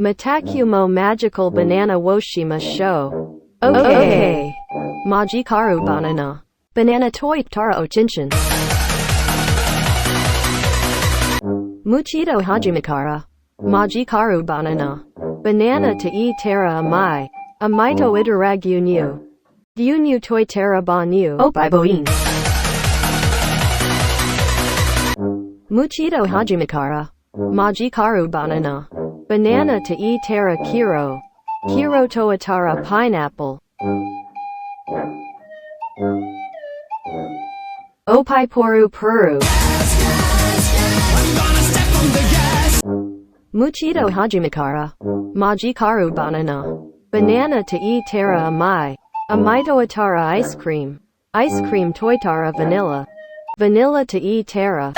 Matakumo magical banana woshima show. Okay. Majikaru banana. Banana toy tara ochinchin. Muchito hajimikara. Majikaru banana. Banana to e tera amai. Amaito itaragu new. Gyunyu toy tera ba new. Opaiboin. Muchito hajimikara. Majikaru banana. Banana to e tera kiro. Kiro to atara pineapple. Opaiporu puru. Muchito hajimikara. Majikaru banana. Banana to e tera amai. Amaito atara ice cream. Ice cream toitara vanilla. Vanilla to e tera.